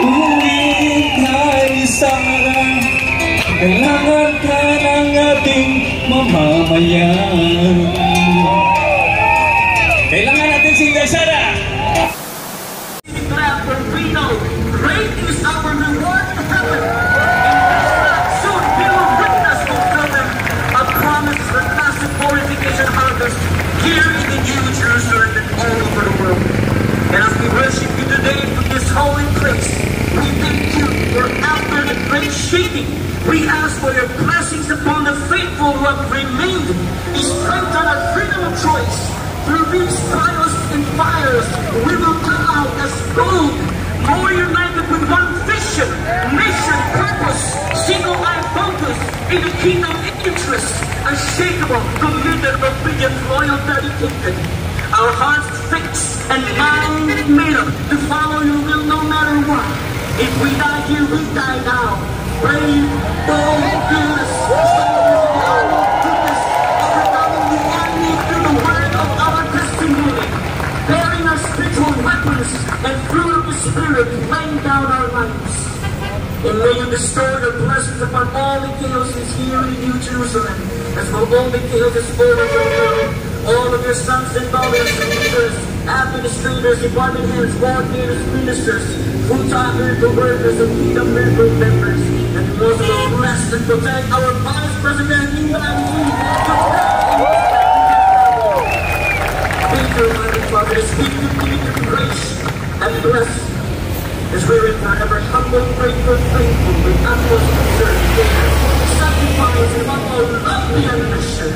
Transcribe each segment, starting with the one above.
Uwi kay Sara, kailangan ka ng ating mamamayan. Kailangan natin si Sara. For we know great is our reward in heaven. Soon we will witness fulfillment of promise for massive glorification harvest here in the New Jerusalem and all over the world. And as we worship you today from this holy place, we thank you for after the great shaking, we ask for your blessings upon the faithful who have remained. Be strengthened our freedom of choice. Through these trials and fires, we will come out as gold, more united with one vision, mission, purpose, single-eyed focus in the kingdom interest, unshakable, committed, obedient, loyal, dedicated. Our hearts fixed and mind made up to follow your will no matter what. If we die here, we die now. Brave, bold, fearless, and fruit of the Spirit, laying down our lives. And may you bestow your blessings upon all the chaoses here in New Jerusalem, as well all the chaoses all over the world, all of your sons and daughters, leaders, administrators, department heads, coordinators, ministers, full-time miracle workers, and kingdom miracle members, and most of us bless and protect our Vice President, Thank you, Almighty Father, to speak to me to grace and bless as we are forever humble, grateful, thankful, with utmost concern, care, sacrifice, and above all, love beyond measure.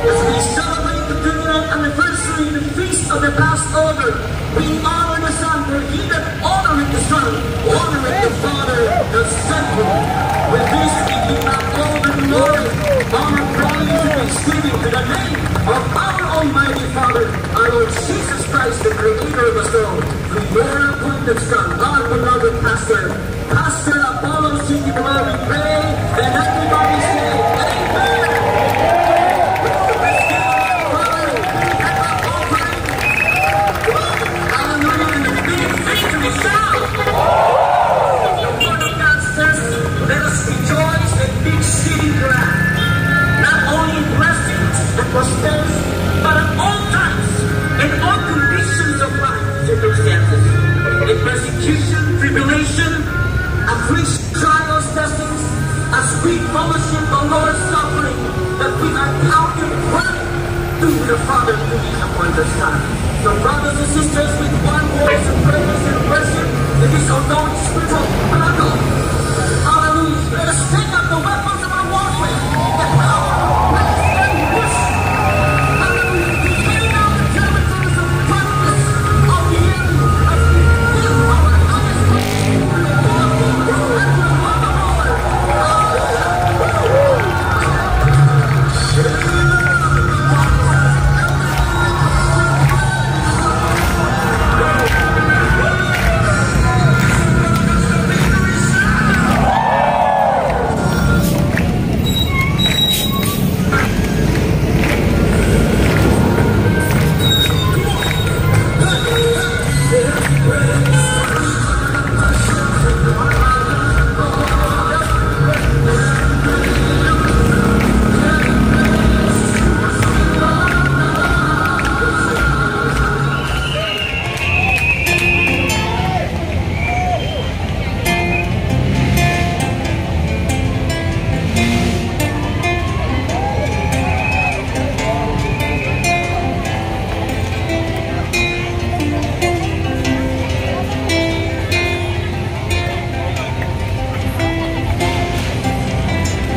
As we celebrate the 29th anniversary in the feast of the Passover, we honor the Son, for he that honoreth the Son, honoreth the Father, the sent him. With this we give back all the glory, honor, praise, and thanksgiving to the name of our Almighty Father, our Lord Jesus Christ, the Creator of us all. We are appointed Son, our beloved Pastor, Pastor Apollo City, beloved, we pray, and everybody say, Amen. Hallelujah, and the big victory sound. The word of God says, let us rejoice and be exceeding glad, not only in blessings and prosperity, but at all times, in all conditions of life, circumstances, in persecution, tribulation, affliction, trials, testings, as we fellowship the Lord's suffering, that we are counted worthy to the Father to be appointed Son. So brothers and sisters, with one voice of praise and worship, it is unknown spiritual battle. Hallelujah. Let us take up the weapons of our warfare, the power, praise, and worship. Hallelujah. To tear down the territories of darkness of the enemy, as we give our highest praise to the Lord of the Lord.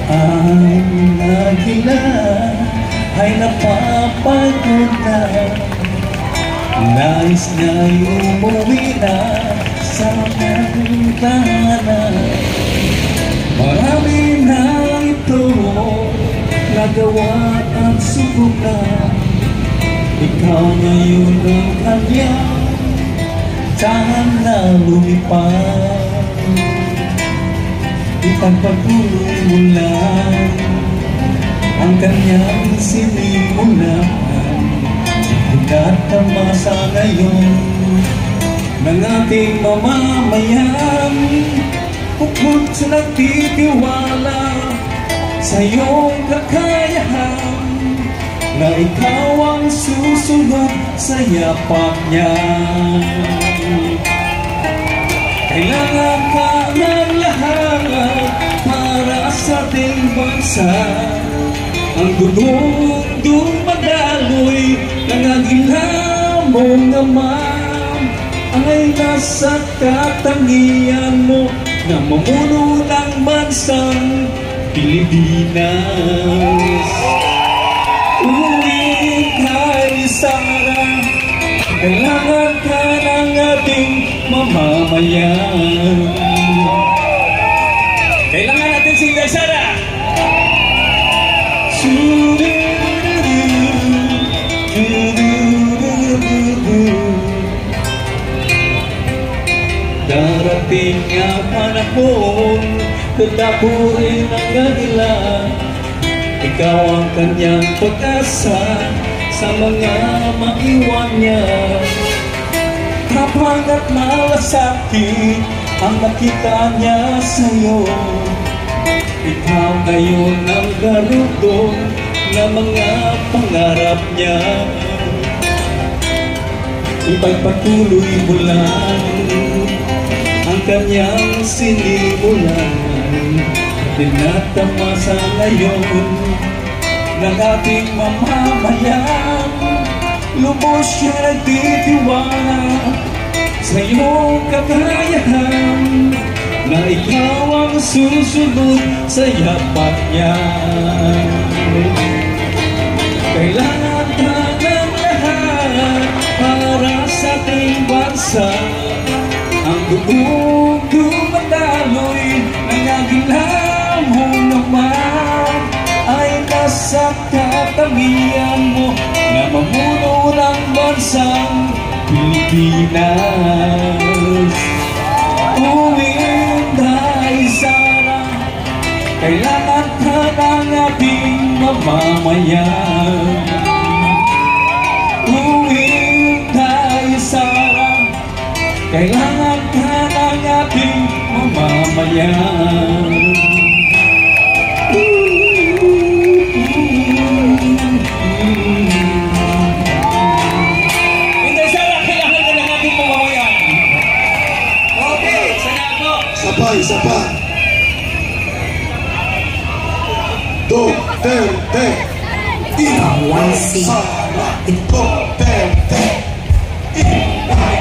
Ang nagila ay napapagod na, nais na'y umuwi na sa kanyang tahanan. Marami na ito nagawa at subukan, ikaw ngayon ang kanyang tahan na lumipad. Ipagpatuloy mo lang ang kanyang sinimulan, hanggat tamasa ngayon ng ating mamamayan. bukod sa nagtitiwala sa iyong kakayahan, na ikaw ang susunod sa yapak niya. Kailangan ka ng lahat para sa ating bansa. Ang dugong dumadaloy ng aginamong ama ay nasa katangian mo na mamuno ng bansang Pilipinas. Uwi kay Sara, kailangan ka ng ating mamamayan. Kailangan natin si Inday Sara. Darating ang panahon, tatapuin ang kanila. Ikaw ang kanyang pag-asa sa mga maiwan niya. Kapag at malasakit ang nakita niya sa'yo, ikaw ngayon ang garudong na mga pangarap niya. Ipagpatuloy mo lang ang kanyang sinimulan. Tinatamasa ngayon ng ating mamamayan. Lubos siya nagtitiwala sa iyong kakayahan, na ikaw ang susunod sa yapak niya. Kailangan ka ng lahat para sa ating bansa. Ang dugong dumadaloy ng aginamong naman ay nasa katangian mo na mamuno ng bansang Pilipinas. Inday Sara, kailangan ka ng ating mamamayan. Inday Sara, kailangan ka ng ating mamamayan. Inday Sara, kailangan ka ng ating mamamayan. Okay, sana po. Isa pa. Duterte. Inday Sara. Duterte. Inday